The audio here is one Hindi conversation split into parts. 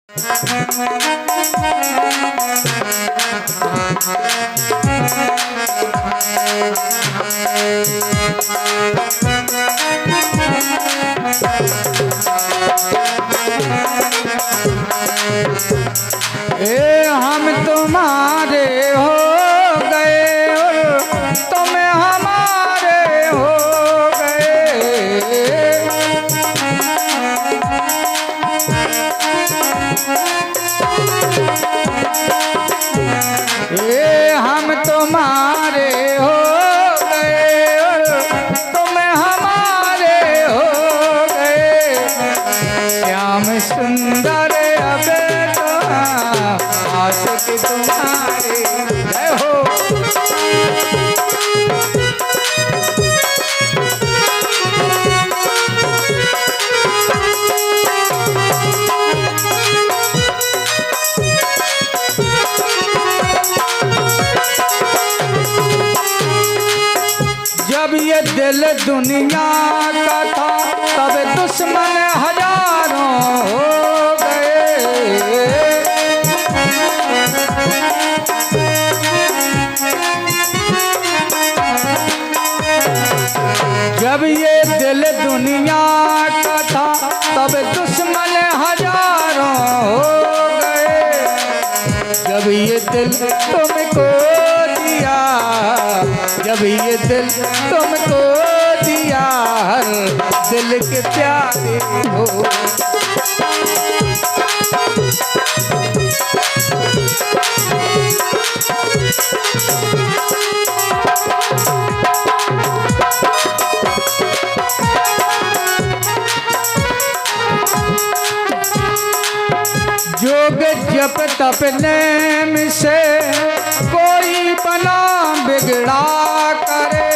हम तुम्हारे हो गए और तुम हमारे हो गए। हम तुम्हारे हो गए और तुम हमारे हो गए। श्याम सुंदर अब आशिक तुम्हारे जय हो। जब ये दिल दुनिया का था तब दुश्मन हजारों हो गए। जब ये दिल दुनिया का था तब दुश्मन हजारों हो गए। जब ये दिल तुमको दिया, जब ये दिल तुमको दिया, हर दिल के प्यारे हो। जोग जप तप नेम से कोई बना बिगड़ा करे।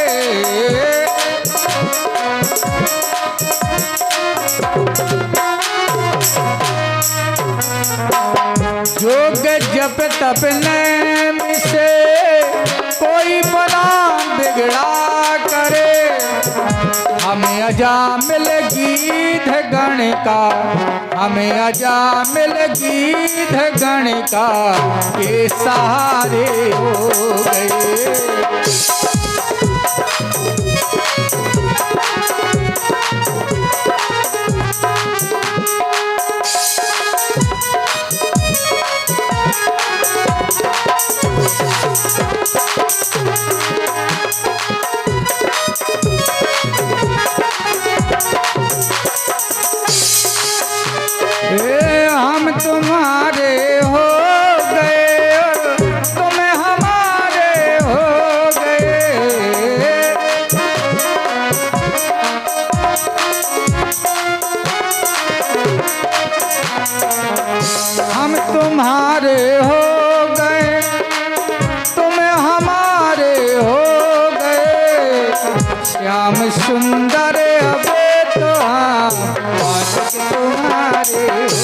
जोग जप तप नेम से कोई बना बिगड़ा करे। हमें अजामिल गीत गण का, हमें अजामिल गीत गण का के सहारे हो गए। हम तुम्हारे हो गए और तुम हमारे हो गए। हम तुम्हारे हो गए, तुम हमारे हो गए। श्याम सुंदर अब तो आशिक तुम्हारे हो।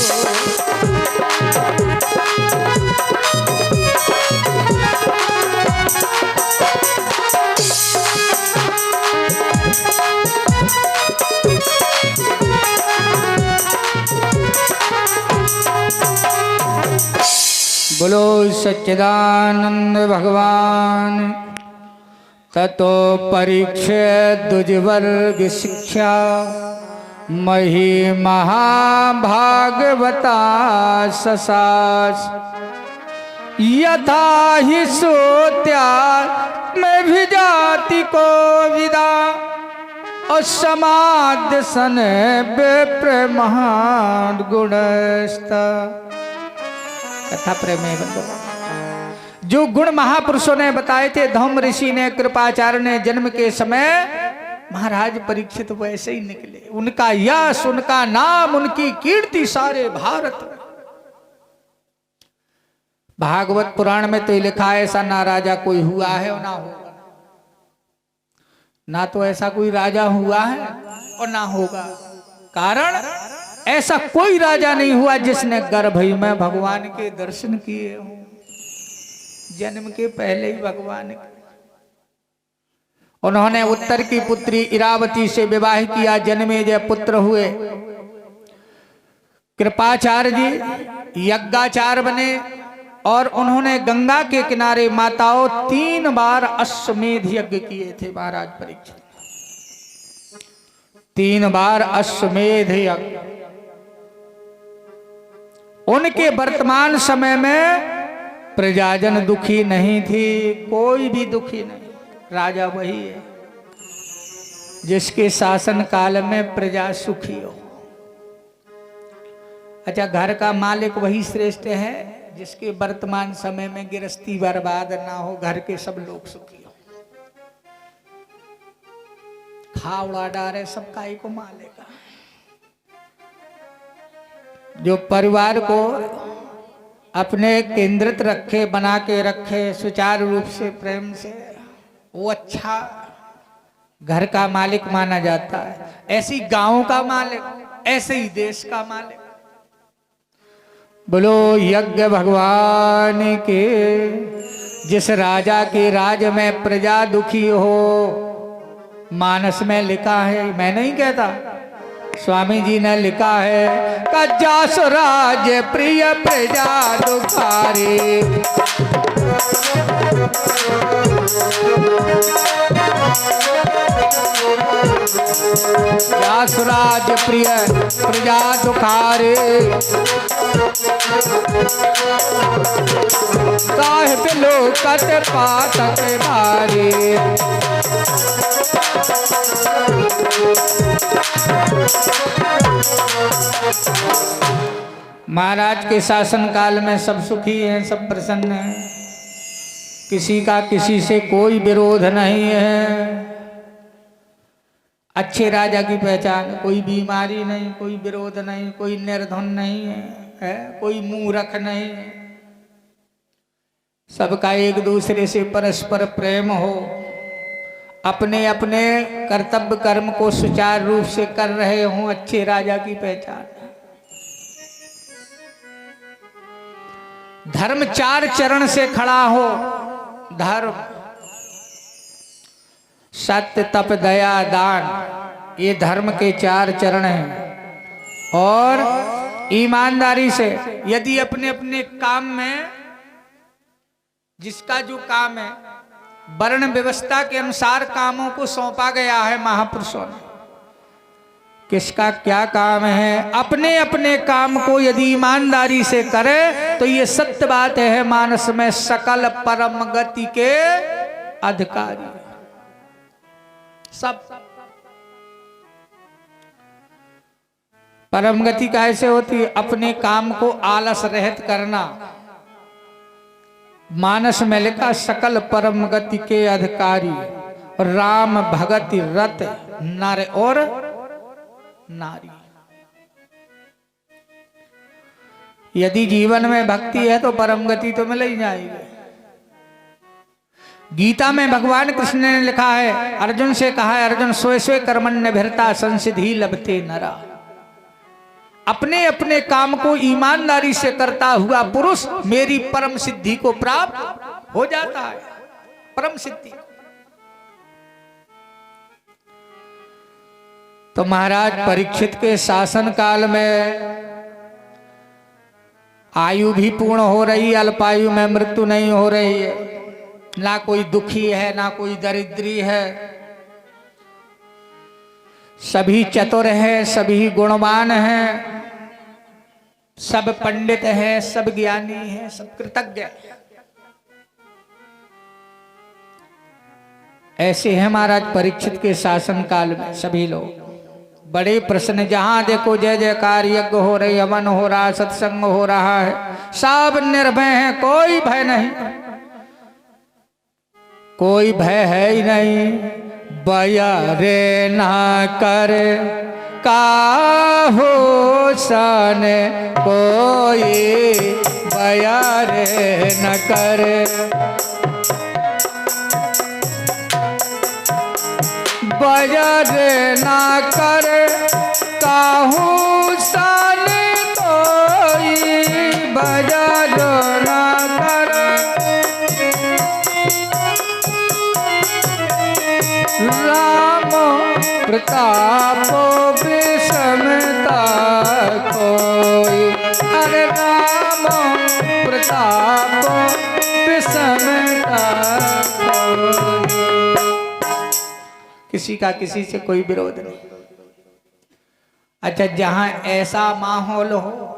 बोलो सच्चिदानंद भगवान। ततो परीक्षित द्विजवर्ग शिक्षा मही महाभागवता ससास। यथा ही सोत्या में भी जाति को विदा और समाध सन विप्र महान गुणस्ता। कथा प्रेम जो गुण महापुरुषों ने बताए थे, धम्म ऋषि ने, कृपाचार्य ने जन्म के समय महाराज परीक्षित वैसे ही निकले। उनका यश, उनका नाम, उनकी कीर्ति सारे भारत में। भागवत पुराण में तो लिखा है ऐसा ना राजा कोई हुआ है और ना होगा। ना तो ऐसा कोई राजा हुआ है और ना होगा। कारण ऐसा कोई राजा नहीं हुआ जिसने गर्भ में भगवान के दर्शन किए हों। जन्म के पहले ही भगवान के। उन्होंने उत्तर की पुत्री इरावती से विवाह किया, जन्मेजय पुत्र हुए। कृपाचार्य जी यज्ञाचार्य बने और उन्होंने गंगा के किनारे माताओं 3 बार अश्वमेध यज्ञ किए थे महाराज परीक्षित। 3 बार अश्वमेध यज्ञ। उनके वर्तमान समय में प्रजाजन दुखी नहीं थी, कोई भी दुखी नहीं। राजा वही है जिसके शासन काल में प्रजा सुखी हो। अच्छा, घर का मालिक वही श्रेष्ठ है जिसके वर्तमान समय में गृहस्थी बर्बाद ना हो, घर के सब लोग सुखी हो। खा उड़ा डारे सबका ही को मालेगा। जो परिवार को अपने केंद्रित रखे, बना के रखे सुचारू रूप से, प्रेम से, वो अच्छा घर का मालिक माना जाता है। ऐसी गांव का मालिक, ऐसे ही देश का मालिक। बोलो यज्ञ भगवान के। जिस राजा के राज में प्रजा दुखी हो, मानस में लिखा है, मैं नहीं कहता, स्वामी जी ने लिखा है, कज्जास राज्य प्रिय प्रजा दुखारी। राज प्रिय प्रजा दुखारे, साहिब लोकत पातक भारे। महाराज के शासन काल में सब सुखी हैं, सब प्रसन्न हैं, किसी का किसी से कोई विरोध नहीं है। अच्छे राजा की पहचान, कोई बीमारी नहीं, कोई विरोध नहीं, कोई निर्धन नहीं है, कोई मूर्ख नहीं है। सबका एक दूसरे से परस्पर प्रेम हो, अपने अपने कर्तव्य कर्म को सुचारू रूप से कर रहे हों, अच्छे राजा की पहचान। धर्म 4 चरण से खड़ा हो। धर्म, सत्य, तप, दया, दान, ये धर्म के 4 चरण हैं। और ईमानदारी से यदि अपने अपने काम में, जिसका जो काम है, वर्ण व्यवस्था के अनुसार कामों को सौंपा गया है महापुरुषों ने, किसका क्या काम है, अपने अपने काम को यदि ईमानदारी से करे तो ये सत्य बात है, मानस में सकल परम गति के अधिकारी सब। परम गति कैसे होती है? अपने काम को आलस रहित करना। मानस में लिखा सकल परम गति के अधिकारी, राम भगति रत नर और नारी। यदि जीवन में भक्ति है तो परम गति तो मिल ही जाएगी। गीता में भगवान कृष्ण ने लिखा है, अर्जुन से कहा है, अर्जुन स्वे स्वे कर्मण्य भरता संसिद्धि लभते नरा। अपने अपने काम को ईमानदारी से करता हुआ पुरुष मेरी परम सिद्धि को प्राप्त हो जाता है। परम सिद्धि। तो महाराज परीक्षित के शासन काल में आयु भी पूर्ण हो रही, अल्पायु में मृत्यु नहीं हो रही है। ना कोई दुखी है, ना कोई दरिद्री है, सभी चतुर हैं, सभी गुणवान हैं, सब पंडित हैं, सब ज्ञानी हैं, सब कृतज्ञ। ऐसे हैं महाराज परीक्षित के शासन काल में सभी लोग बड़े प्रसन्न। जहां देखो जय जयकार, यज्ञ हो रही, हवन हो रहा, सत्संग हो रहा है, सब निर्भय हैं, कोई भय नहीं, कोई भय है ही नहीं। बया रे ना करे काहो सन कोई, बया रे न करे। बया रे ना करे काहू सन कोई, बया रे ना करे। राम प्रताप विषमता कोई, ताप विषम का किसी का किसी से कोई विरोध नहीं। अच्छा, जहां ऐसा माहौल हो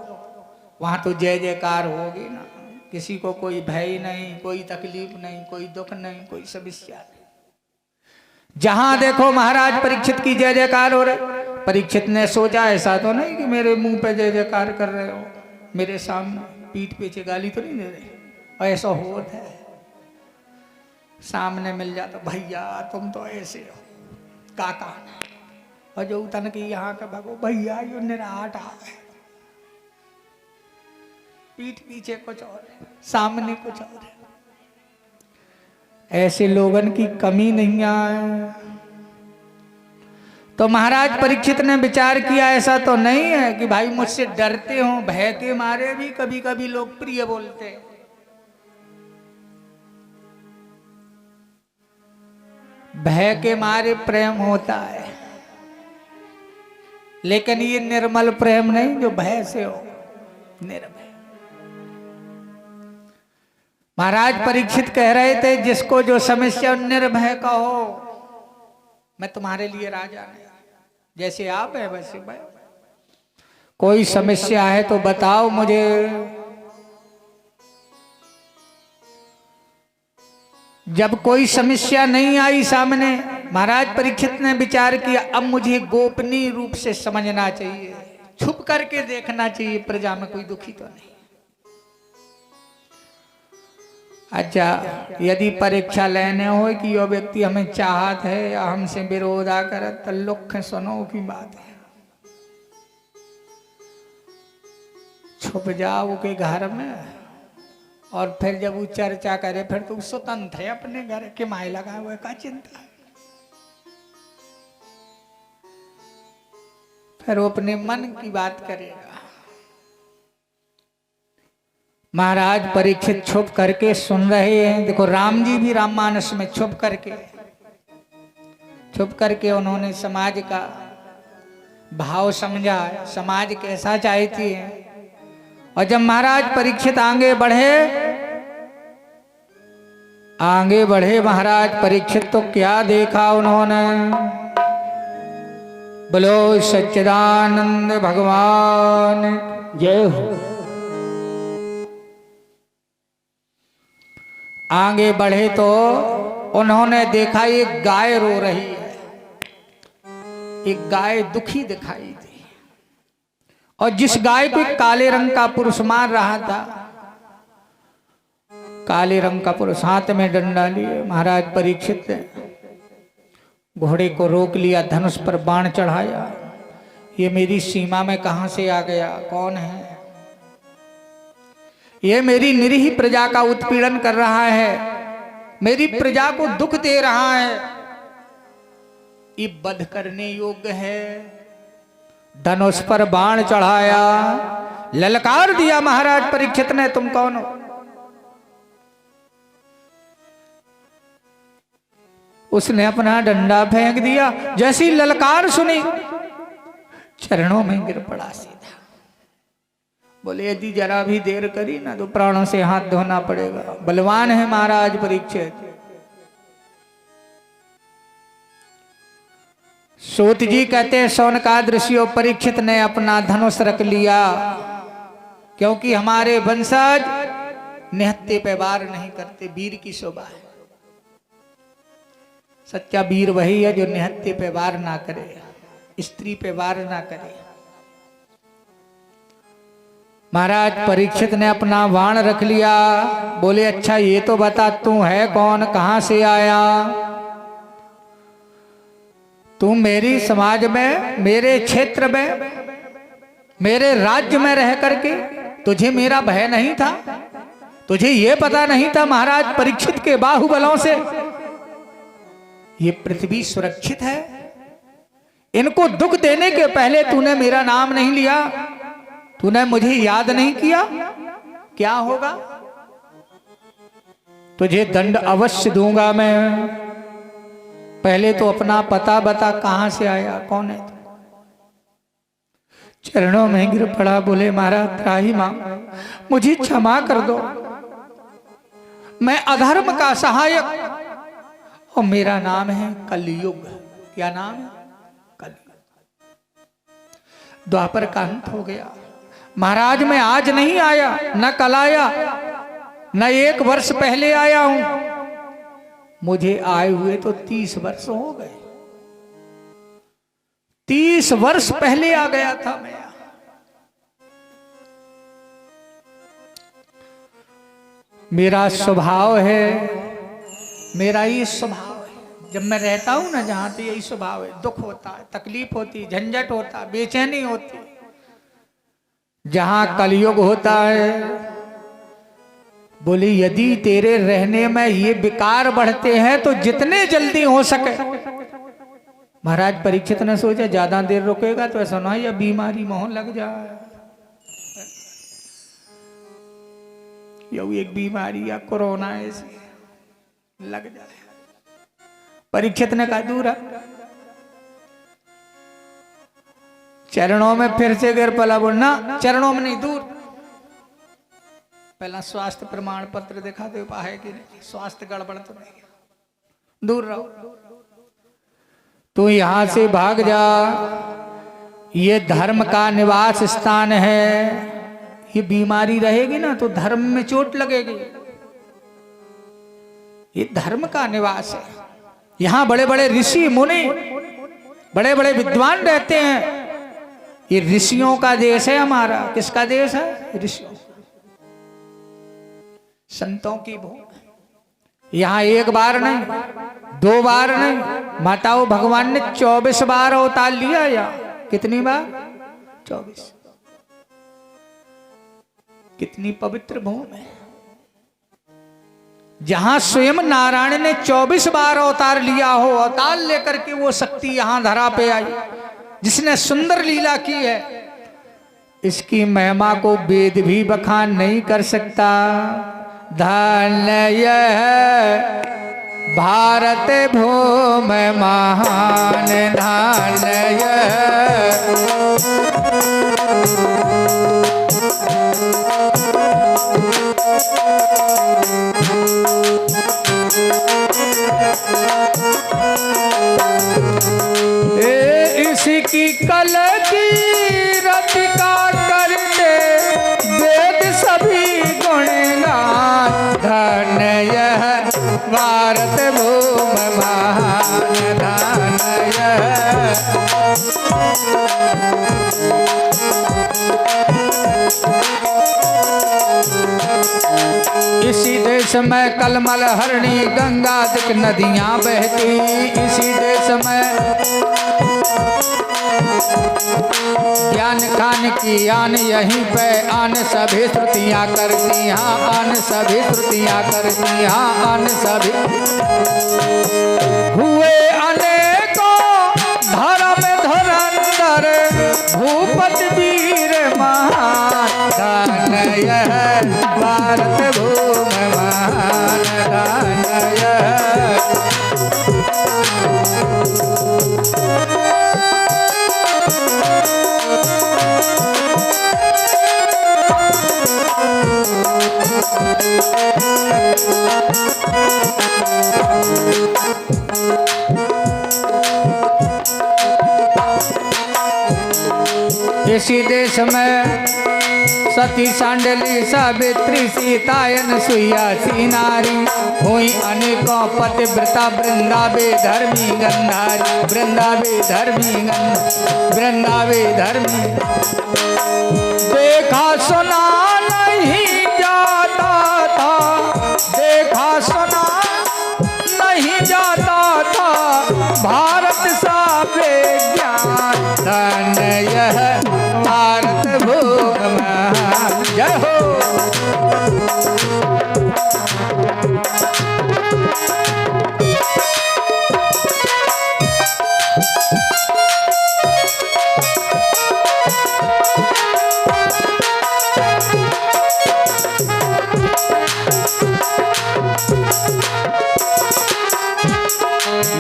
वहां तो जय जयकार होगी ना, किसी को कोई भय नहीं, कोई तकलीफ नहीं, कोई दुख नहीं, कोई समस्या नहीं। जहां देखो महाराज परीक्षित की जय जयकार हो रही। परीक्षित ने सोचा ऐसा तो नहीं कि मेरे मुंह पे जय जयकार कर रहे हो, मेरे सामने पीठ पीछे गाली तो नहीं दे रहे, और ऐसा होता है सामने मिल जाता, भैया तुम तो ऐसे हो काका, और जो तन की यहाँ का भगो भैया यो निराट है, पीठ पीछे कुछ और है, सामने कुछ और है। ऐसे लोगन की कमी नहीं आए। तो महाराज परीक्षित ने विचार किया ऐसा तो नहीं है कि भाई मुझसे डरते हो, भय के मारे भी कभी कभी लोग प्रिय बोलते हैं। भय के मारे प्रेम होता है, लेकिन ये निर्मल प्रेम नहीं जो भय से हो, निर्भय। महाराज परीक्षित कह रहे थे जिसको जो समस्या निर्भय का हो, मैं तुम्हारे लिए राजा नहीं, जैसे आप है वैसे मैं। कोई समस्या है तो बताओ मुझे। जब कोई समस्या नहीं आई सामने, महाराज परीक्षित ने विचार किया अब मुझे गोपनीय रूप से समझना चाहिए, छुप करके देखना चाहिए, प्रजा में कोई दुखी तो नहीं। अच्छा, यदि परीक्षा लेने हो कि यो व्यक्ति हमें चाहत है या हमसे विरोधा करत, तो लुख सुनो की बात है, छुप जाओ के घर में, और फिर जब वो चर्चा करे फिर तो स्वतंत्र है अपने घर के माए लगा हुए का चिंता है, फिर वो अपने मन की बात करेगा। महाराज परीक्षित छुप करके सुन रहे हैं। देखो राम जी भी राममानस में छुप करके उन्होंने समाज का भाव समझा, समाज कैसा चाहती है। और जब महाराज परीक्षित आगे बढ़े महाराज परीक्षित तो क्या देखा उन्होंने। बोलो सच्चिदानंद भगवान जय हो। आगे बढ़े तो उन्होंने देखा एक गाय रो रही है, एक गाय दुखी दिखाई दी, और जिस गाय को काले रंग का पुरुष मार रहा था, काले रंग का पुरुष हाथ में डंडा लिए, महाराज परीक्षित ने घोड़े को रोक लिया, धनुष पर बाण चढ़ाया। ये मेरी सीमा में कहां से आ गया, कौन है ये? मेरी निरीह प्रजा का उत्पीड़न कर रहा है, मेरी प्रजा को दुख दे रहा है, ये वध करने योग्य है। धनुष पर बाण चढ़ाया, ललकार दिया महाराज परीक्षित ने, तुम कौन हो? उसने अपना डंडा फेंक दिया, जैसी ललकार सुनी चरणों में गिर पड़ा सीधा। बोले यदि जरा भी देर करी ना तो प्राणों से हाथ धोना पड़ेगा। बलवान है महाराज परीक्षित। सूत जी कहते हैं शौनकाद ऋषियों परीक्षित ने अपना धनुष रख लिया, क्योंकि हमारे वंशज निहत्थे पे वार नहीं करते, वीर की शोभा है। सच्चा वीर वही है जो निहत्थे पे वार ना करे, स्त्री पे वार ना करे। महाराज परीक्षित ने अपना बाण रख लिया। बोले अच्छा ये तो बता तू है कौन, कहां से आया? तू मेरी समाज में, मेरे क्षेत्र में, मेरे राज्य में रह करके तुझे मेरा भय नहीं था? तुझे ये पता नहीं था महाराज परीक्षित के बाहुबलों से ये पृथ्वी सुरक्षित है? इनको दुख देने के पहले तूने मेरा नाम नहीं लिया, तूने मुझे याद नहीं किया, क्या होगा? तुझे दंड अवश्य दूंगा मैं। पहले तो अपना पता बता, कहां से आया, कौन है तू? चरणों में गिर पड़ा, बोले महाराज त्राही मां, मुझे क्षमा कर दो, मैं अधर्म का सहायक, और मेरा नाम है कलयुग। क्या नाम है? कलयुग। द्वापर का अंत हो गया। महाराज मैं आज नहीं आया, न कल आया, न 1 वर्ष पहले आया हूं, मुझे आए हुए तो 30 वर्ष हो गए। 30 वर्ष पहले आ गया था मैं। मेरा स्वभाव है, मेरा ये स्वभाव है। जब मैं रहता हूं ना जहां, तो यही स्वभाव है। दुख होता है, तकलीफ होती, झंझट होता, बेचैनी होती। जहां कलयुग होता है, बोले यदि तेरे रहने में ये विकार बढ़ते हैं तो जितने जल्दी हो सके। महाराज परीक्षित ने सोचा ज्यादा देर रुकेगा तो ऐसा ना या बीमारी मोह लग जाए, या एक बीमारी या कोरोना ऐसी लग जाए। परीक्षित ने कहा दूर चरणों में फिर से गिर पला। बोलना चरणों में नहीं, दूर। पहला स्वास्थ्य प्रमाण पत्र दिखा दे, है कि नहीं, स्वास्थ्य गड़बड़ तो नहीं, दूर रहो। तू यहां से भाग जा, ये धर्म का निवास स्थान है। ये बीमारी रहेगी ना तो धर्म में चोट लगेगी। ये धर्म का निवास है। यहां बड़े बड़े ऋषि मुनि, बड़े बड़े विद्वान रहते हैं। ये ऋषियों का देश है हमारा। किसका देश है? ऋषियों, संतों की भूमि। यहां 1 बार नहीं, 2 बार नहीं, माताओं भगवान ने 24 बार अवतार लिया। या कितनी बार? 24। कितनी पवित्र भूमि है, जहां स्वयं नारायण ने 24 बार अवतार लिया हो। अवतार लेकर के वो शक्ति यहां धरा पे आई, जिसने सुंदर लीला की है। इसकी महिमा को वेद भी बखान नहीं कर सकता। धन्य यह भारत भूमि महान, धन्य यह इसकी कल की रतिका करते वेद सभी गुणगान। धन्य यह भारत भूमि महान, धन्य यह। इसी देश में कलमल हरणी गंगा दिक नदियां बहती। इसी देश में ज्ञान खान की आन, यहीं पे आन सभी श्रुतियां करती। हाँ आन सभी श्रुतियां करती। हाँ आन सभी हुए अनेकों धर्म धुरंधर भूपति वीर महान। धन्य यह भारत भूमि महान, धन्य यह। इसी देश में सती सांडली सावित्री सीतायन सुइया सी नारी हुई अनेकों पतिव्रता वृंदावे धर्मी गंधारी। वृंदावे धर्मी वृंदावे धर्मी। देखा सुना नहीं जाता था, देखा सुना नहीं जाता था भारत सा विज्ञान। धन्य यह भारत भूमि महान। जय हो।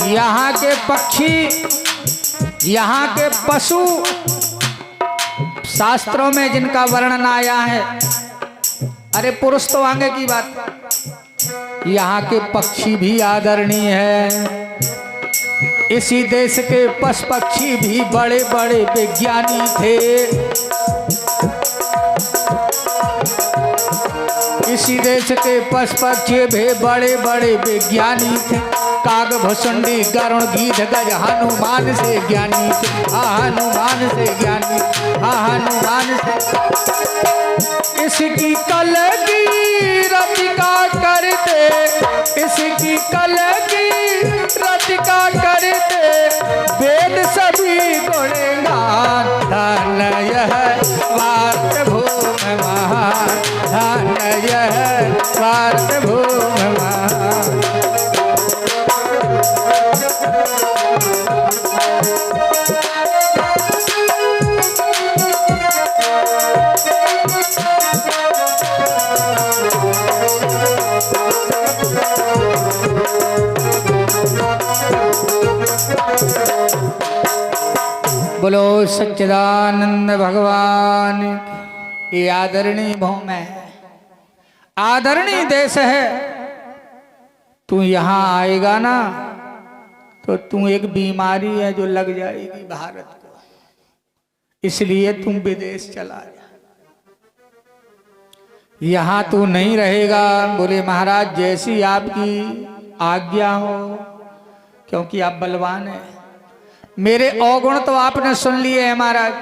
यहाँ के पक्षी, यहाँ के पशु, शास्त्रों में जिनका वर्णन आया है। अरे पुरुष तो आगे की बात, यहाँ के पक्षी भी आदरणीय है। इसी देश के पशु पक्षी भी बड़े बड़े विज्ञानी थे। इसी देश के पशु पक्षी भी बड़े बड़े विज्ञानी थे। काग भुसुंडी गरुड़ गीध गज हनुमान से ज्ञानी थे। हनुमान से ज्ञानी, हनुमान से। इसकी कल की रतिका करते, इसकी कल की रतिका करते, वेद सभी गुणगान। धन यह स्वार्थ भूम महान, धन यह स्वार्थ भूम महान। बोलो सच्चिदानंद भगवान। ये आदरणीय भूमि है, आदरणीय देश है। तू यहाँ आएगा ना तो तू एक बीमारी है जो लग जाएगी भारत को, इसलिए तुम विदेश चला जा। यहाँ तू नहीं रहेगा। बोले महाराज जैसी आपकी आज्ञा हो, क्योंकि आप बलवान हैं। मेरे अवगुण तो आपने सुन लिए हैं महाराज,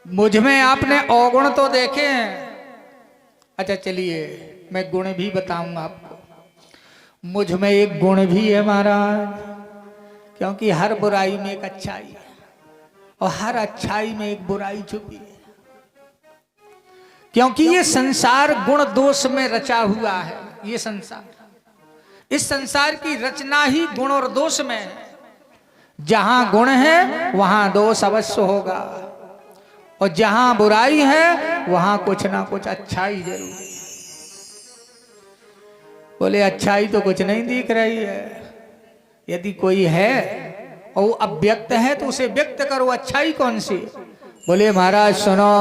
मुझ में आपने अवगुण तो देखे हैं। अच्छा चलिए मैं गुण भी बताऊंगा आपको। मुझ में एक गुण भी है महाराज, क्योंकि हर बुराई में एक अच्छाई है और हर अच्छाई में एक बुराई छुपी है। क्योंकि ये संसार गुण दोष में रचा हुआ है। ये संसार, इस संसार की रचना ही गुण और दोष में है। जहां गुण है वहां दोष अवश्य होगा, और जहां बुराई है वहां कुछ ना कुछ अच्छाई जरूर है। बोले अच्छाई तो कुछ नहीं दिख रही है। यदि कोई है और वो अव्यक्त है तो उसे व्यक्त करो। अच्छाई कौन सी? बोले महाराज सुनो,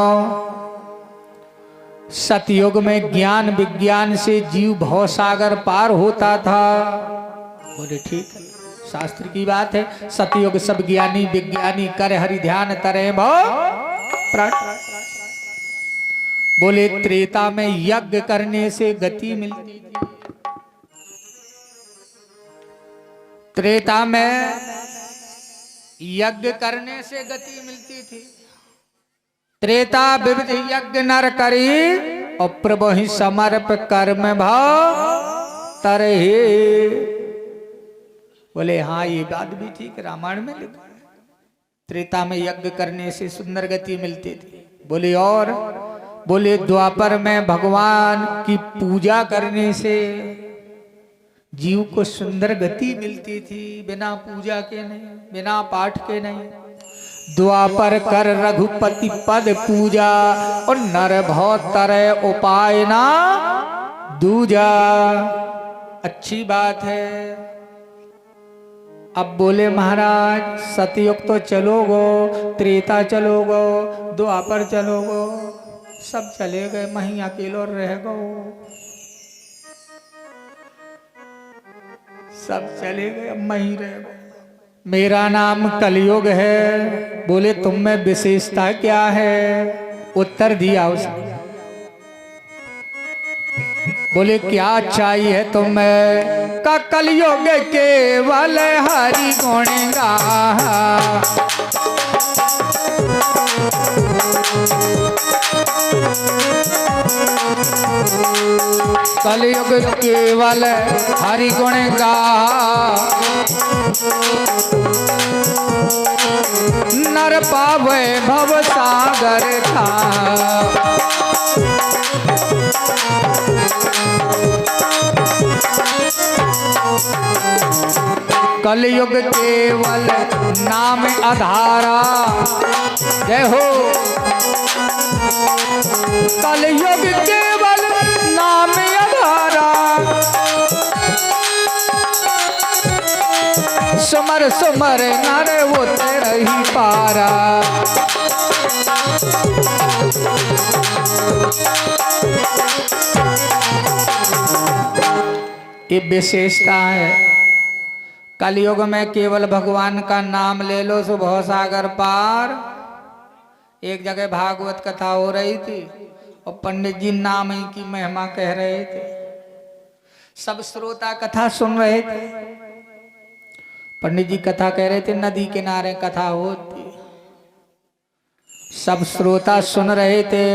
सतयुग में ज्ञान विज्ञान से जीव भवसागर पार होता था। बोले ठीक है, शास्त्र की बात है। सतयुग सब ज्ञानी विज्ञानी कर हरि ध्यान तरे भव प्रण। बोले त्रेता में यज्ञ करने से गति मिलती थी। त्रेता में यज्ञ करने से गति मिलती थी। त्रेता विविध यज्ञ नर करी और प्रभु ही समर्प कर्म भाव तरहे। बोले हाँ ये बात भी ठीक, रामायण में लिखा है। त्रेता में यज्ञ करने से सुंदर गति मिलती थी। बोले और? बोले द्वापर में भगवान की पूजा करने से जीव को सुंदर गति मिलती थी। बिना पूजा के नहीं, बिना पाठ के नहीं। द्वापर कर रघुपति पद पूजा और नर भव तरह उपाय ना दूजा। अच्छी बात है। अब बोले महाराज सतयुग तो चलोगो, त्रेता चलोगो, द्वापर चलोगो, सब चले गए, मही अकेलो रह गो। सब चले गए, मही रह गए। मेरा नाम कलयुग है। बोले तुम में विशेषता क्या है? उत्तर दिया उसने। बोले क्या चाहिए तुम्हें? का कलयुग केवल हरि गुण गा। कलयुग केवल हरि गुण गा। नर पावे भव सागर था। कलयुग केवल नाम आधारा। जय हो। कलयुग केवल नाम आधारा। सुमर सुमर नर वो तेरा ही पारा। ये विशेषता है। कलयुग में केवल भगवान का नाम ले लो सो भव सागर पार। एक जगह भागवत कथा हो रही थी और पंडित जी नाम ही की महिमा कह रहे थे। सब श्रोता कथा सुन रहे थे। पंडित जी कथा कह रहे थे, नदी किनारे कथा होती। सब श्रोता सुन रहे थे।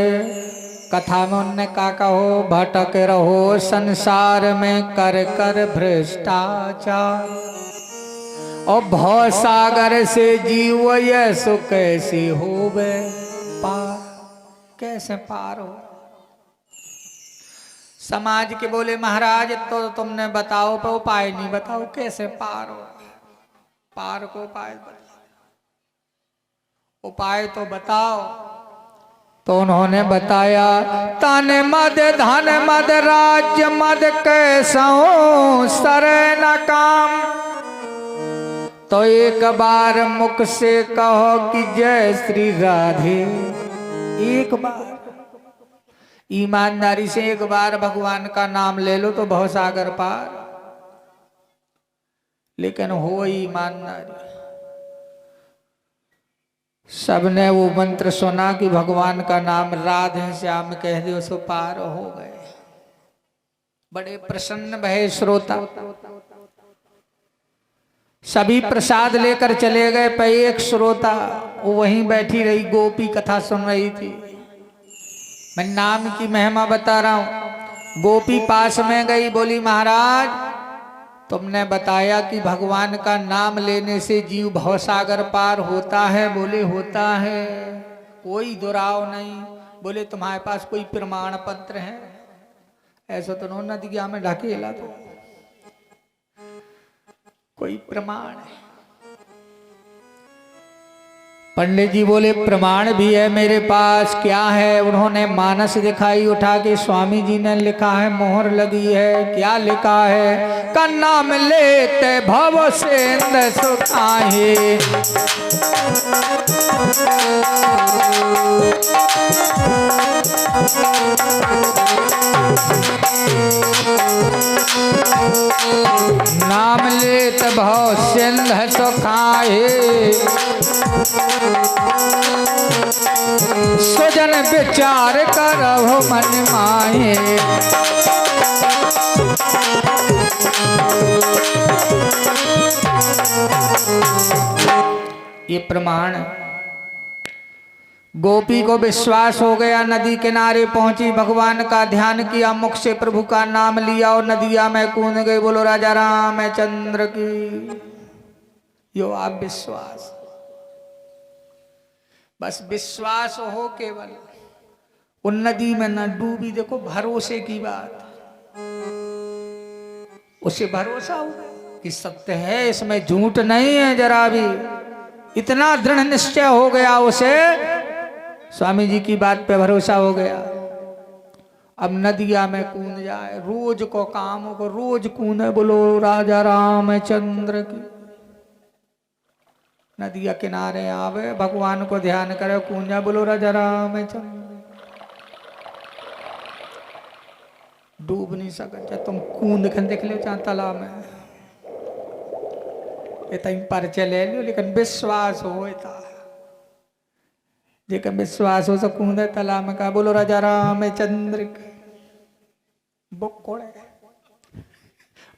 कथा में उनने का कहो, भटक रहो संसार में कर कर भ्रष्टाचार, और भव सागर से जीव ये सो कैसे होवे पार। कैसे पार हो? समाज के बोले महाराज तो तुमने बताओ पर उपाय नहीं बताओ, कैसे पार हो? पार को उपाय बताओ, उपाय तो बताओ। तो उन्होंने बताया, तन मद धन मद राज्य मद कैसा सर न काम, तो एक बार मुख से कहो कि जय श्री राधे। एक बार ईमानदारी से एक बार भगवान का नाम ले लो तो भव सागर पार। लेकिन हो ईमानदारी, सबने वो मंत्र सुना कि भगवान का नाम राधे श्याम कह दो सो पार हो गए। बड़े प्रसन्न भये श्रोता। सभी प्रसाद लेकर चले गए। पर एक श्रोता वो वहीं बैठी रही, गोपी कथा सुन रही थी। मैं नाम की महिमा बता रहा हूं। गोपी पास में गई, बोली महाराज तुमने बताया कि भगवान का नाम लेने से जीव भवसागर पार होता है। बोले होता है, कोई दुराव नहीं। बोले तुम्हारे पास कोई प्रमाण पत्र है? ऐसा तो नो नदिया में ढकेला तो कोई प्रमाण है? पंडित जी बोले प्रमाण भी है मेरे पास। क्या है? उन्होंने मानस दिखाई उठा के। स्वामी जी ने लिखा है, मोहर लगी है। क्या लिखा है? का नाम लेते भव सेंध सुखाए, नाम लेत भव सिंध सुखाए, सुजन विचार करहो मन माहे। ये प्रमाण। गोपी को विश्वास हो गया। नदी किनारे पहुंची, भगवान का ध्यान किया, मुख से प्रभु का नाम लिया और नदिया में कूद गए। बोलो राजा रामचंद्र की। यो आप विश्वास, बस विश्वास हो केवल। उन नदी में न डूबी। देखो भरोसे की बात। उसे भरोसा हो कि सत्य है, इसमें झूठ नहीं है जरा भी। इतना दृढ़ निश्चय हो गया उसे, स्वामी जी की बात पे भरोसा हो गया। अब नदिया में कूद जाए, रोज को काम को रोज कूदे। बोलो राजा रामचंद्र की। नदिया किनारे आवे, भगवान को ध्यान करे, कूंजा। बोलो राजा रामचंद्र। डूब नहीं सकते तुम। कूद के देख लो चाहे तालाब में, इतनी परिचय ले लो, लेकिन विश्वास हो जेकर विश्वास हो तो कूदे तालाब में। का बोलो राजा रामचंद्र की। बुक कोड़े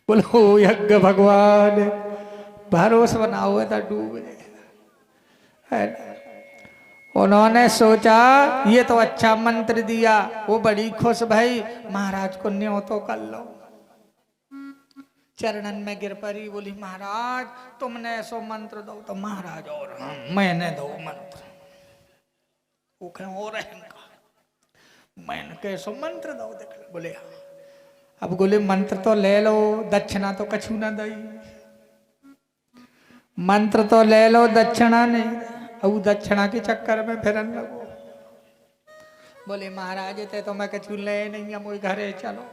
बोलो यज्ञ भगवान। भरोसा बनाओ था डूब है। उन्होंने सोचा ये तो अच्छा मंत्र दिया। वो बड़ी खुश भाई, महाराज को न्यों तो कर लो। चरणन में गिर पड़ी, बोली महाराज तुमने ऐसो मंत्र दो। तो महाराज और मैंने दो मंत्र। वो कहें और मैंने कैसो मंत्र दो देख। बोले अब बोले मंत्र तो ले लो, दक्षिणा तो कछु ना दई। मंत्र तो ले लो, दक्षिणा नहीं। अब दक्षिणा के चक्कर में फिरन लगो। बोले महाराज ते तो मैं कछु ले नहीं, हम घरे चलो,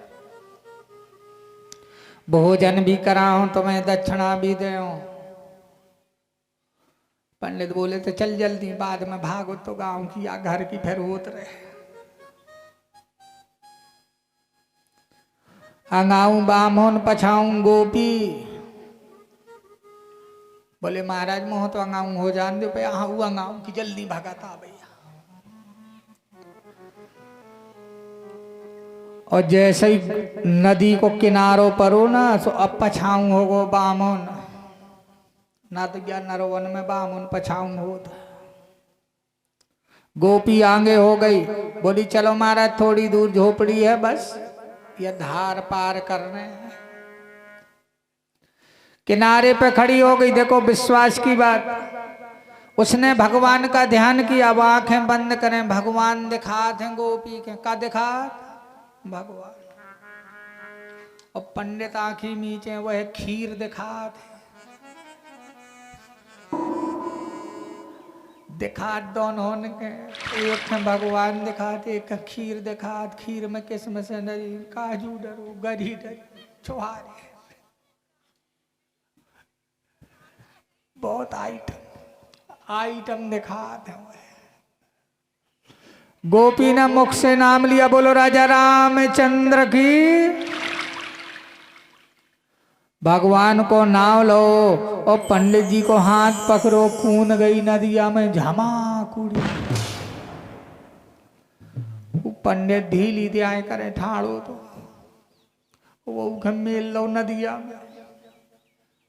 भोजन भी कराऊं तुम्हें, दक्षिणा भी दे। पंडित बोले तो चल जल्दी, बाद में भागो तो गांव की या घर की फिर होत रहे। अंगाऊं बामोन पछाऊं गोपी। बोले महाराज मोह तो अंगाऊं हो जान दो पे हाँ अंगाऊं की जल्दी भगाता भैया। और जैसे ही नदी को किनारों पर हो ना तो अब पछाऊं हो गो बामोन ना तो क्या नरोवन में बामोन पछाऊं हो। गोपी आगे हो गई बोली चलो महाराज थोड़ी दूर झोपड़ी है बस ये धार पार करने हैं। किनारे पे खड़ी हो गई। देखो विश्वास की बात, उसने भगवान का ध्यान किया। अब आंखें बंद करें भगवान दिखा थे गोपी के का दिखा भगवान। और पंडित आंखी मीचे वह खीर दिखा थे दिखा दोनों के। एक भगवान दिखाते एक खीर दिखा। खीर में किस्म से डरी काजू डरो गरी डरी छुहारे बहुत आइटम दिखाते हैं। गोपी ने मुख से नाम लिया बोलो राजा रामचंद्र की। भगवान को नाम लो और पंडित जी को हाथ पकड़ो। कूद गई नदिया में झमाकुड़ी। पंडित ढीली दिया करे ठाड़ो तो वो मेल लो नदिया में।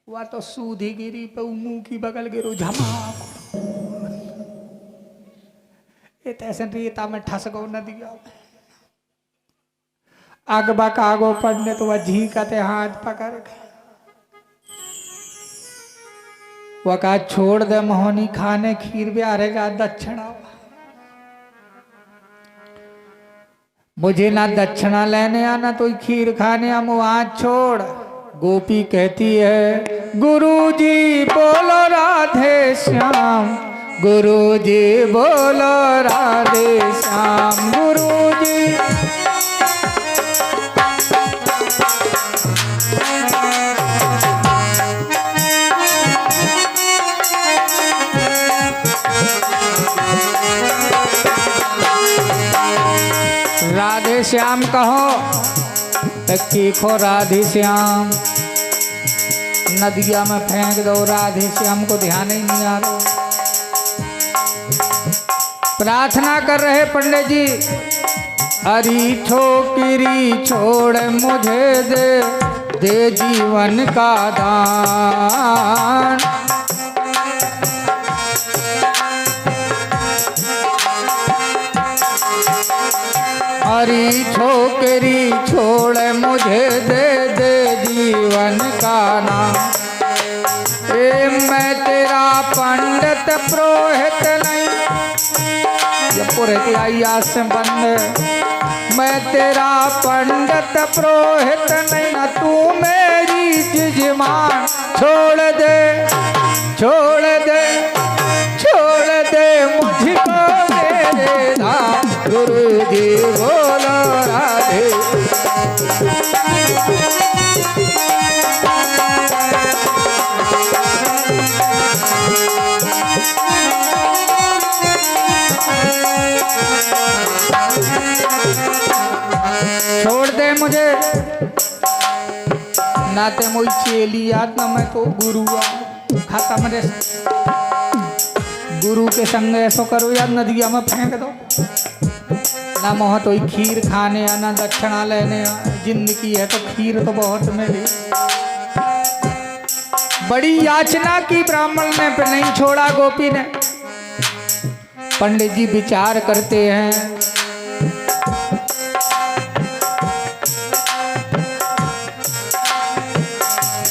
वह तो सूधी गिरी पे मुंह की बगल गिरो झमाक। ऐसे रेता में ठस गो नदिया में। अगबा कागो पंडित वह झीकते हाथ पकड़ के वह कहा छोड़ दे मोहनी खाने खीर ब्यारेगा दक्षिणा। मुझे ना दक्षिणा लेने आना तो खीर खाने हम वहां छोड़। गोपी कहती है गुरुजी बोलो राधे श्याम। गुरुजी बोलो राधे श्याम। गुरुजी राधे श्याम कहो खो राधे श्याम। नदिया में फेंक दो राधे श्याम को ध्यान ही नहीं आ रहा। प्रार्थना कर रहे पंडित जी अरी ठोकरी छोड़ मुझे दे जीवन का दान। हरी छोकरी छोड़ मुझे दे जीवन का नाम। मैं तेरा पंडित पुरोहित नहीं। ये पुरोहित आई आज से बंद। मैं तेरा पंडित पुरोहित नहीं ना तू मेरी जजमान। छोड़ दे छोड़ दे छोड़ दे मुझको मेरे धाम। गुरुजी बोलो राधे। छोड़ दे मुझे ना ते मुझ चेली याद ना मैं तो गुरु खत्म रे। गुरु के संग ऐसो करो यार नदिया में फेंक दो। ना मोह तो खीर खाने आना दक्षिणा लेने जिंदगी है तो खीर तो बहुत मिली। बड़ी याचना की ब्राह्मण ने पे नहीं छोड़ा गोपी ने। पंडित जी विचार करते हैं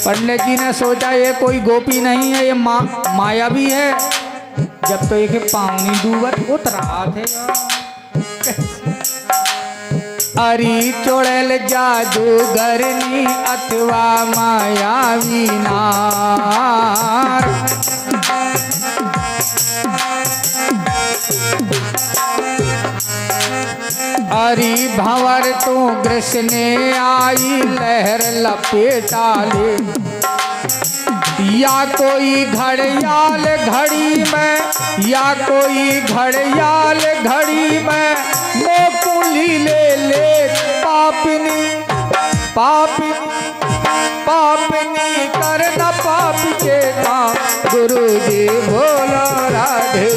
पंडित जी ने सोचा ये कोई गोपी नहीं है ये माया भी है। जब तो एक पावनी दूबर उतरा थे अरी चोड़ल जादूगरनी अथवा मायावी नार। अरी भंवर तो कृष्ण आई लहर लपेटा ले। या कोई घड़ियाल घड़ी में या कोई घड़ियाल घड़ी में मोकुली ले ले पापिनी पाप गुरु जी बोलो राधे।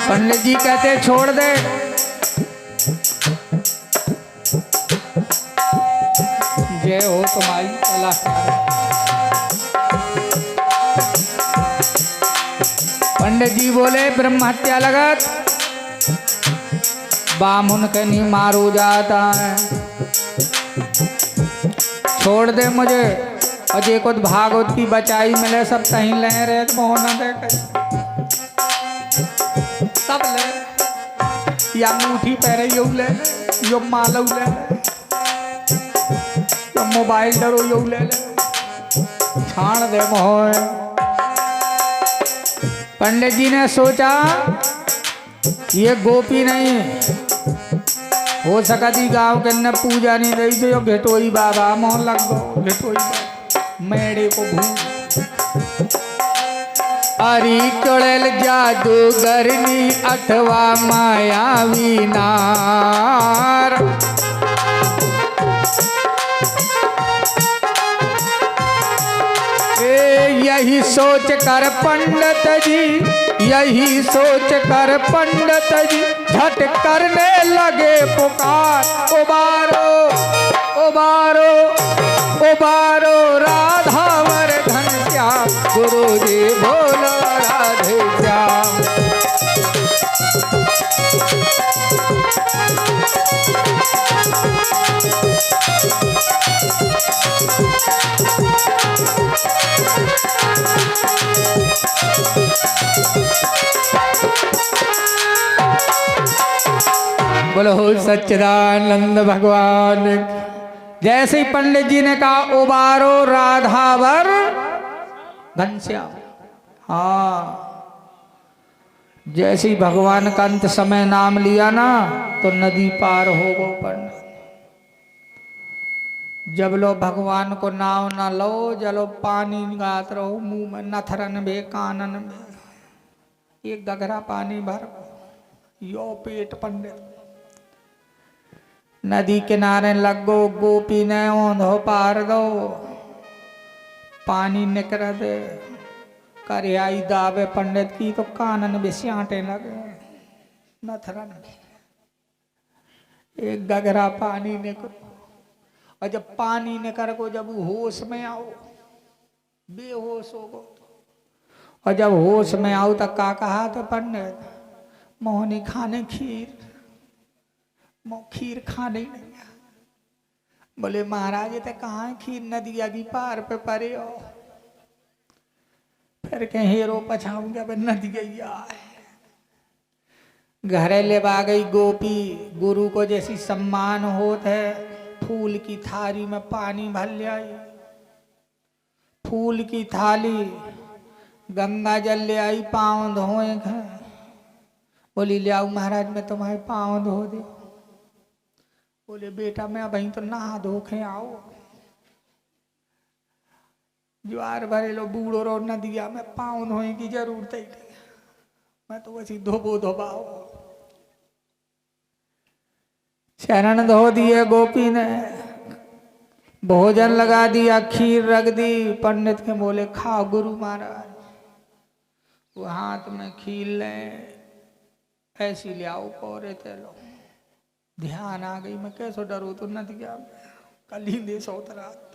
पंडित जी कहते छोड़ दे, जय हो तुम्हारी कलाकार। पंडित जी बोले ब्रह्म हत्या लगत बामुन के नहीं मारू जाता है, छोड़ दे मुझे। अजय को भागवत की बचाई मिले, सब कहीं ले रहे मोहन देख सब ले, या अंगूठी पहरे यो ले, यो माला ले, यो मोबाइल डरो यो ले, छाण दे मोह। पंडित जी ने सोचा ये गोपी नहीं हो सकती, गांव के न पूजा नहीं रही तो यो घेटोई बाबा मोहन लग गो, घेटोई बाबा मेरे को भूल। अरी चुड़ैल जादूगरनी अथवा मायावी नार, यही सोच कर पंडित जी, यही सोच कर पंडित जी झट करने लगे पुकार। उबारो उबारो उबारो राधावर घनश्याम, गुरु जी बोलो राधे श्याम। बोलो सच्चिदानंद भगवान। जैसे ही पंडित जी ने कहा उबारो राधावर घनश्याम, हाँ जैसे ही भगवान का अंत समय नाम लिया ना तो नदी पार हो गो। पंडित जब लो भगवान को नाव ना लो, जलो पानी गात रहो मुंह में, नथरन में कानन में, एक गगरा पानी भर यो पेट। पंडित नदी किनारे लगो, गोपी ने ओंधो पार दो, पानी निकर दे करियाई दावे पंडित की तो कानन में स्याटे लगे, नथरन एक गगरा पानी निकलो। और जब पानी निकर को जब होश में आओ, बेहोश हो गो, और जब होश में आओ तो का कहा तो पंडित मोहनी खाने खीर, खीर खाने नहीं। बोले महाराज ये तो कहाँ खीर, नदिया की पार पे परे हो। फिर कहीं हेरो पछाऊंगा नदिया है। घरे ले आ गई गोपी, गुरु को जैसी सम्मान होता है, फूल की थाली में पानी भर ले आई, फूल की थाली गंगा जल ले आई, पाँव धोए। बोली ले आओ महाराज मैं तुम्हारे पाँव धो दे। बोले बेटा मैं अब तो नहा धो के आओ, ज्वार भरे लो बूढ़ो रो नदिया में पाँव धोए की जरूरत ही नहीं, मैं तो वैसी धोबो धोबाओ। शरण धो दिए गोपी ने, भोजन लगा दिया, खीर रख दी। पंडित के बोले खाओ गुरु महाराज। वो हाथ में खीर ले ऐसी ले आओ कोरे तेलो। ध्यान आ गई, मैं कैसो डरू तो नदिया में कल ही दे सोत रात।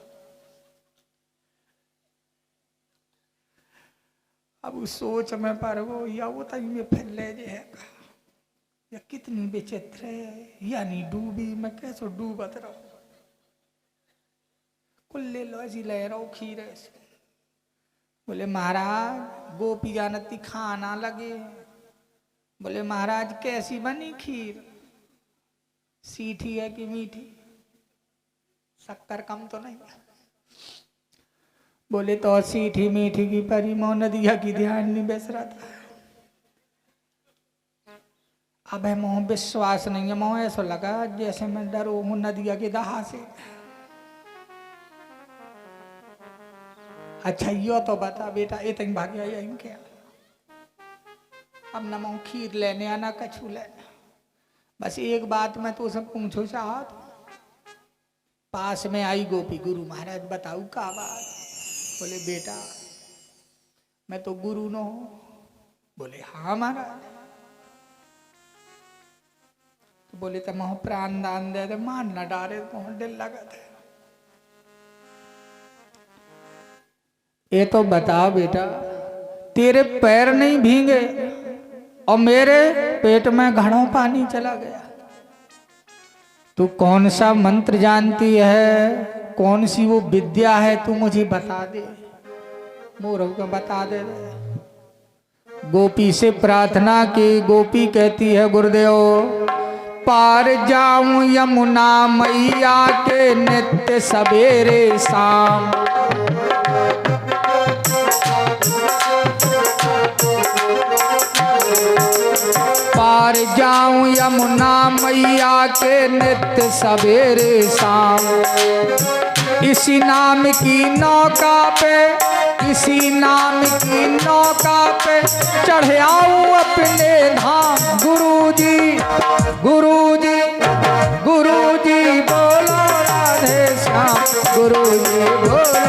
अब उस सोच में पर वो या वो तक में फिर ले जाए, या कितनी विचित्र है, यानी डूबी मैं कैसो डूबत रहो। कुल ले लो ऐसी लहरों खीर ऐसी। बोले महाराज गोपी जानती खाना लगे। बोले महाराज कैसी बनी खीर, सीठी है कि मीठी, शक्कर कम तो नहीं। बोले तो सीठी मीठी की परी मो नदिया की ध्यान नहीं बेस रहा था। अब है मोह विश्वास नहीं है, मोह ऐसा लगा जैसे मैं डरो हूं नदिया के दहा से। अच्छा यो तो बता बेटा इतनी भाग्य क्या अब नमो खीर लेने आना कछू लेने। बस एक बात मैं तो सब पूछो चाहत। पास में आई गोपी, गुरु महाराज बताऊ का बात? बोले बेटा मैं तो गुरु न हूं। बोले हाँ महाराज। तो बोले तो मोह प्राण दान दे दे, मान न डारे मोह दिल लगा थे। ये तो बता बेटा, तेरे पैर नहीं भीगे और मेरे पेट में घड़ों पानी चला गया। तू कौन सा मंत्र जानती है, कौन सी वो विद्या है, तू मुझे बता दे। मोरव को बता दे। गोपी से प्रार्थना की। गोपी कहती है गुरुदेव पार जाऊं यमुना मैया के नित्य सवेरे शाम। पार जाऊं यमुना मैया के नित्य सवेरे शाम। इसी नाम की नौका पे, इसी नाम की नौका पे चढ़ आऊं अपने धाम। गुरुजी गुरुजी गुरुजी बोलो राधे श्याम। गुरुजी बोलो।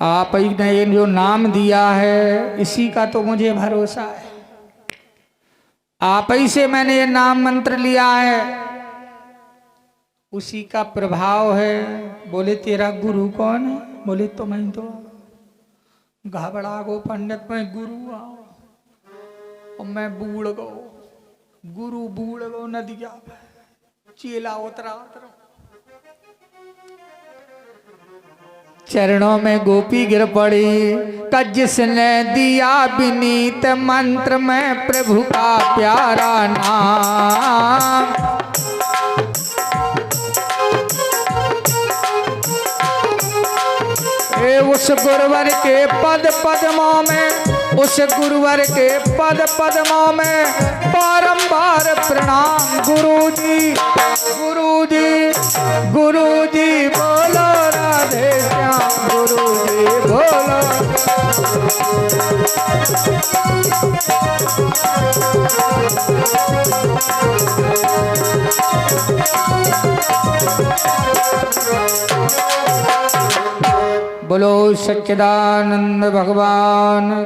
आप ही ने ये जो नाम दिया है इसी का तो मुझे भरोसा है। आप ही से मैंने ये नाम मंत्र लिया है, उसी का प्रभाव है। बोले तेरा गुरु कौन है? बोले तो मैं तो घबरा गो पंडित, मैं गुरु आओ और मैं बूढ़ गो। गुरु बूढ़ गो नदिया चेला उतरा उतरा। चरणों में गोपी गिर पड़ी। का जिसने दिया विनीत मंत्र में प्रभु का प्यारा नाम। उस गुरुवर के पद पद्मों में, उस गुरुवर के पद पद्मों में बारंबार प्रणाम। गुरुजी गुरुजी गुरुजी बोलो राधे श्याम। गुरुजी बोलो। बोलो सच्चिदानंद भगवान।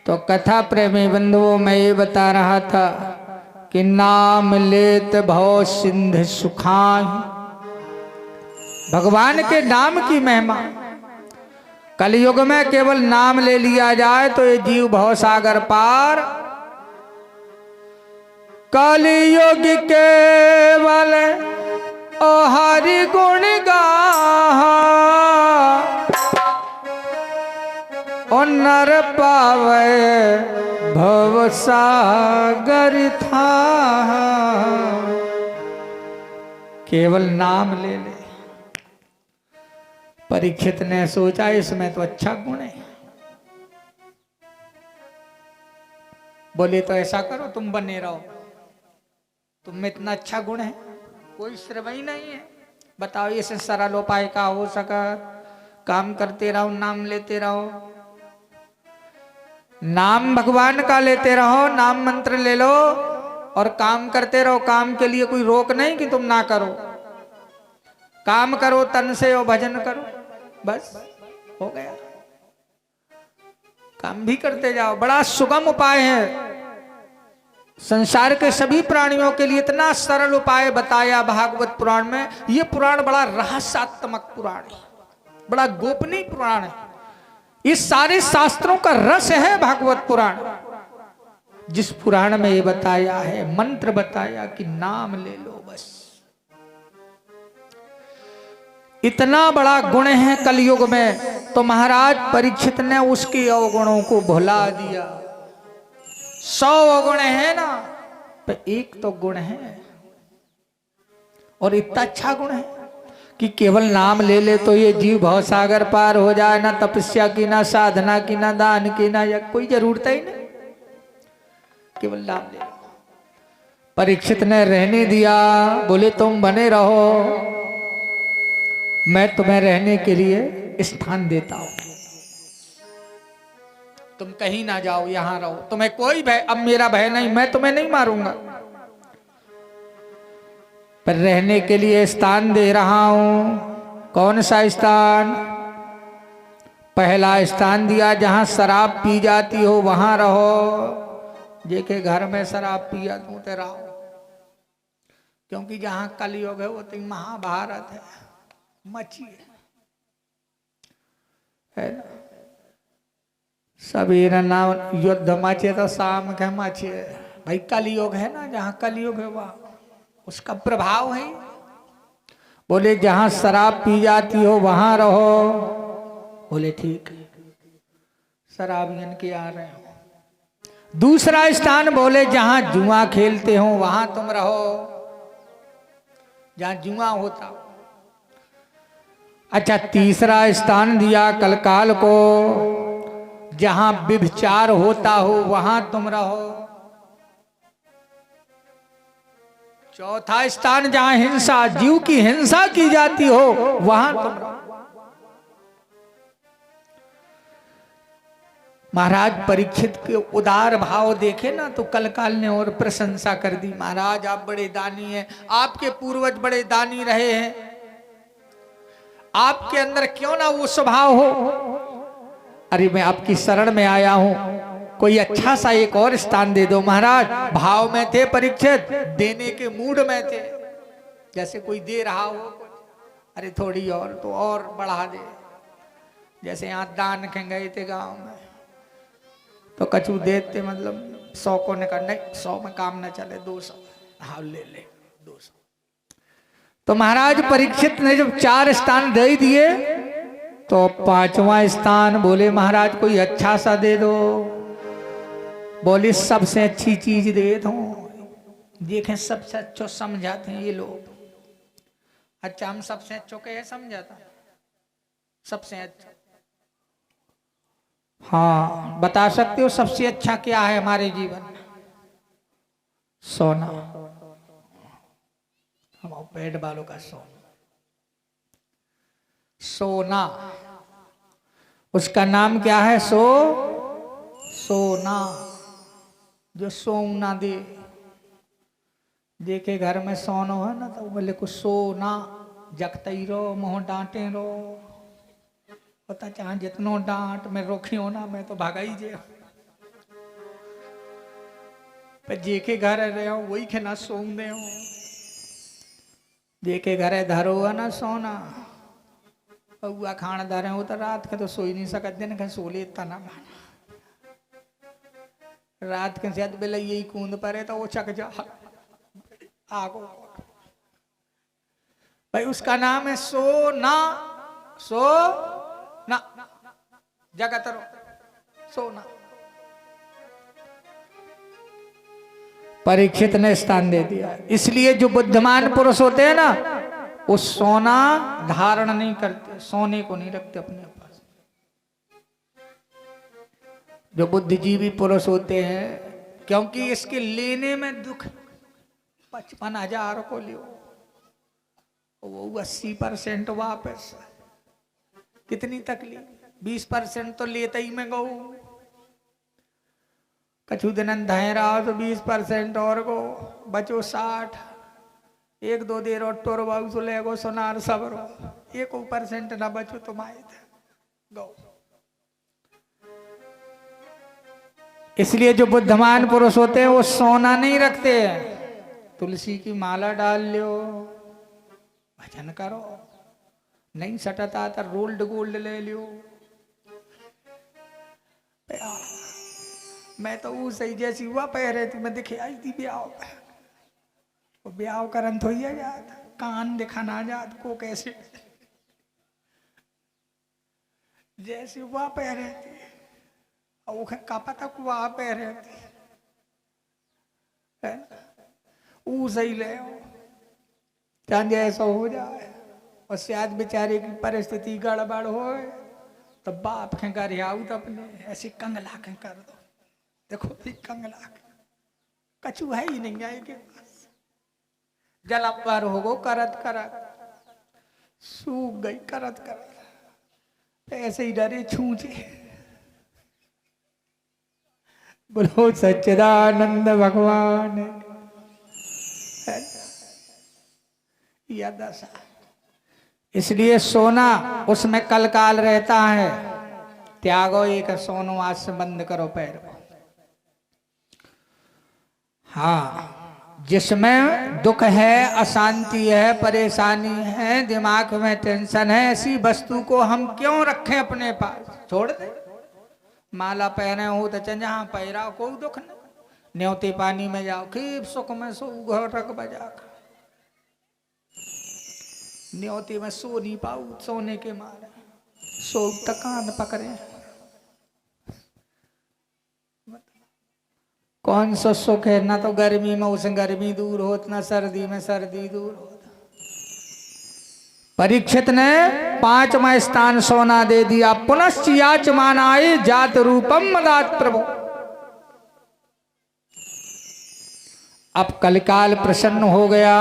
तो कथा प्रेमी बंधुओं में ये बता रहा था कि नाम लेत भव सिंध सुखाई। भगवान के नाम की महिमा। कलयुग में केवल नाम ले लिया जाए तो ये जीव भव सागर पार। कलयुग केवल ओ हरि गुण गाहा और नर पावे भव सागर था। केवल नाम ले ले। परीक्षित ने सोचा इसमें तो अच्छा गुण है। बोले तो ऐसा करो तुम बने रहो, तुम में इतना अच्छा गुण है, कोई श्रवई नहीं है। बताओ ये सरल उपाय का हो सका? काम करते रहो, नाम लेते रहो, नाम भगवान का लेते रहो, नाम मंत्र ले लो और काम करते रहो। काम के लिए कोई रोक नहीं कि तुम ना करो। काम करो तन से और भजन करो, बस हो गया। काम भी करते जाओ। बड़ा सुगम उपाय है। संसार के सभी प्राणियों के लिए इतना सरल उपाय बताया भागवत पुराण में। यह पुराण बड़ा रहस्यात्मक पुराण है, बड़ा गोपनीय पुराण है। इस सारे शास्त्रों का रस है भागवत पुराण। जिस पुराण में ये बताया है, मंत्र बताया कि नाम ले लो बस। इतना बड़ा गुण है कलयुग में। तो महाराज परीक्षित ने उसके अवगुणों को भुला दिया। 100 अवगुण है ना, तो एक तो गुण है और इतना अच्छा गुण है कि केवल नाम ले ले तो ये जीव भव सागर पार हो जाए। ना तपस्या की, ना साधना की, ना दान की, ना कोई जरूरत ही नहीं। केवल नाम ले लो। परीक्षित ने रहने दिया, बोले तुम बने रहो, मैं तुम्हें रहने के लिए स्थान देता हूं, तुम कहीं ना जाओ, यहां रहो, तुम्हें कोई भय, अब मेरा भय नहीं, मैं तुम्हें नहीं मारूंगा, पर रहने के लिए स्थान दे रहा हूं। कौन सा स्थान? पहला स्थान दिया, जहां शराब पी जाती हो वहां रहो। जेके घर में शराब पिया तू ते रहो, क्योंकि जहां कलयुग है वो तो महाभारत है, मची है ना। सवेरे ना युद्ध मचे तो शाम के मचे, भाई कलयुग है ना, जहां कलयुग है वहां उसका प्रभाव है। बोले जहां शराब पी जाती हो वहां रहो। बोले ठीक है, शराबियन के आ रहे हो। दूसरा स्थान बोले जहां जुआ खेलते हो वहां तुम रहो, जहां जुआ होता। अच्छा, तीसरा स्थान दिया कलकाल को, जहां व्यभिचार होता हो वहां तुम रहो। चौथा स्थान जहां हिंसा, जीव की हिंसा की जाती हो वहां तुम रहो। महाराज परीक्षित के उदार भाव देखे ना तो कलकाल ने और प्रशंसा कर दी। महाराज आप बड़े दानी हैं, आपके पूर्वज बड़े दानी रहे हैं, आपके अंदर क्यों ना वो स्वभाव हो। अरे मैं आपकी शरण में आया हूं, कोई अच्छा सा एक और स्थान दे दो। महाराज भाव में थे परीक्षित, देने के मूड में थे, जैसे कोई दे रहा हो, अरे थोड़ी और तो और बढ़ा दे। जैसे यहाँ दान के गए थे गांव में तो कछु देते, मतलब 100 को ने कहा नहीं 100 में काम न चले, 200 हाँ ले 200। तो महाराज परीक्षित ने जब 4 स्थान दे दिए तो 5वां स्थान बोले महाराज कोई अच्छा सा दे दो। बोले सबसे अच्छी चीज दे दो। देखें सबसे अच्छा समझाते हैं ये लोग। अच्छा हम सबसे अच्छो के समझाता, सबसे अच्छा हाँ बता सकते हो सबसे अच्छा क्या है हमारे जीवन में? सोना, हमारे पेट वालों का सोना। सोना उसका नाम क्या है? सोना, जो सोना दे। देखे घर में सोनो है ना तो बोले कुछ सोना, जगते ही रहो, मुंह डांटे रहो, पता चाहे जितनो डांट में रोकी हो ना, मैं तो भागा ही जे। पर जेके घर रहे हो वही के ना सोम दे हो, जेके घरे धरो है ना सोना, पौआ खान धरे हो तो रात के तो सोई नहीं सकत, दिन के सो लेता ना। रात के शायद बेला यही कूद पड़े तो वो चक जा आगो। भाई उसका नाम है सोना, सोना जगत रो सोना। परीक्षित ने स्थान दे दिया। इसलिए जो बुद्धिमान पुरुष होते हैं ना वो सोना धारण नहीं करते, सोने को नहीं रखते अपने पास। जो बुद्धिजीवी पुरुष होते हैं, क्योंकि इसके लेने में दुख, 55,000 को लियो वो 80% वापस, कितनी तकलीफ। 20% तो लेते ही में गऊ, कछु दिन धैरा तो 20% और को बचो 60, 1-2 देर और टोर बाबू तो ले गो सोनार सबरो, 1% ना बचो तो माए गौ। इसलिए जो बुद्धिमान पुरुष होते हैं वो सोना नहीं रखते हैं। तुलसी की माला डाल लो, भजन करो, नहीं सटता तो रोल्ड गोल्ड ले लियो। मैं तो वो सही जैसी हुआ पहरे थी, मैं दिखे आई थी ब्याह, ब्याह करन तो ही जात, कान दिखाना जात को कैसे जैसी हुआ पहरे थी, और का पता कुआ पहरे थी, वो सही ले चांद ऐसा हो जाए। और शायद बेचारे की परिस्थिति गड़बड़ हो तो बाप के घर आऊ तो अपने ऐसी कंगला के कर दो। देखो कंगला कछु है ही नहीं आए के पास। जल पर हो गो करत करत सूख गई करत करत, ऐसे ही डरे छूचे। बोलो सच्चिदानंद भगवान या दशा। इसलिए सोना उसमें कलकाल रहता है। त्यागो एक सोनो, आज से बंद करो पैर को। हाँ, जिसमें दुख है, अशांति है, परेशानी है, दिमाग में टेंशन है, ऐसी वस्तु को हम क्यों रखें अपने पास? छोड़ दे। माला पहने हो तो जहाँ पैरा कोई दुख नहीं। न्योते पानी में जाओ, खूब सुख में सो घर रख बजा। न्योते में सो नहीं पाऊ, सोने के मारे सो तकान पकड़े। कौन सा सुख है? ना तो गर्मी में उसे गर्मी दूर होत, ना सर्दी में सर्दी दूर होत। परीक्षित ने 5वां स्थान सोना दे दिया। पुनश्च याचमानाय जात रूपम मदात प्रभु। अब कलिकाल प्रसन्न हो गया।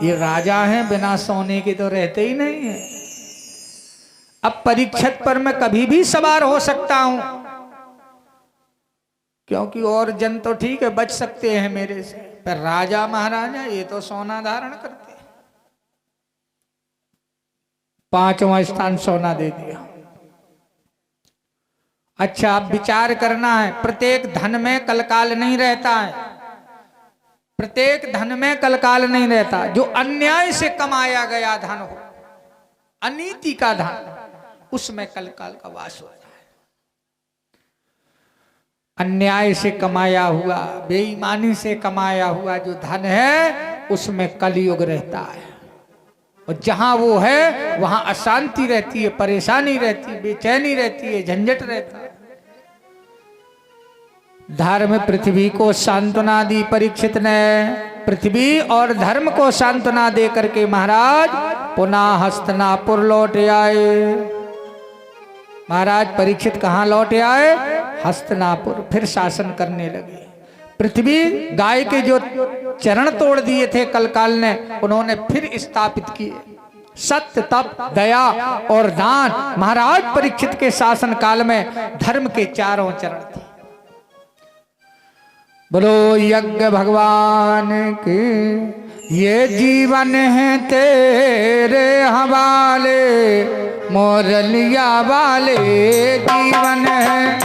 ये राजा हैं, बिना सोने के तो रहते ही नहीं है। अब परीक्षित पर मैं कभी भी सवार हो सकता हूं, क्योंकि और जन तो ठीक है बच सकते हैं मेरे से, पर राजा महाराजा ये तो सोना धारण करते हैं। 5वां स्थान सोना दे दिया। अच्छा, अब विचार करना है, प्रत्येक धन में कलकाल नहीं रहता है। प्रत्येक धन में कलकाल नहीं रहता। जो अन्याय से कमाया गया धन हो, अनीति का धन, उसमें कलकाल का वास होता है। अन्याय से कमाया हुआ, बेईमानी से कमाया हुआ जो धन है, उसमें कलयुग रहता है। और जहां वो है वहां अशांति रहती है, परेशानी रहती है, बेचैनी रहती है, झंझट रहता है। धर्म पृथ्वी को सांत्वना दी परीक्षित ने। पृथ्वी और धर्म को सांत्वना दे करके महाराज पुनः हस्तिनापुर लौट आए। महाराज परीक्षित कहाँ लौट आए? हस्तिनापुर। फिर शासन करने लगे। पृथ्वी गाय के जो चरण तोड़ दिए थे कलकाल ने, उन्होंने फिर स्थापित किए। सत्य, तप, दया और दान महाराज परीक्षित के शासन काल में धर्म के चारों चरण थे। बोलो यज्ञ भगवान की। ये जीवन है तेरे हवाले, मोरलिया वाले जीवन है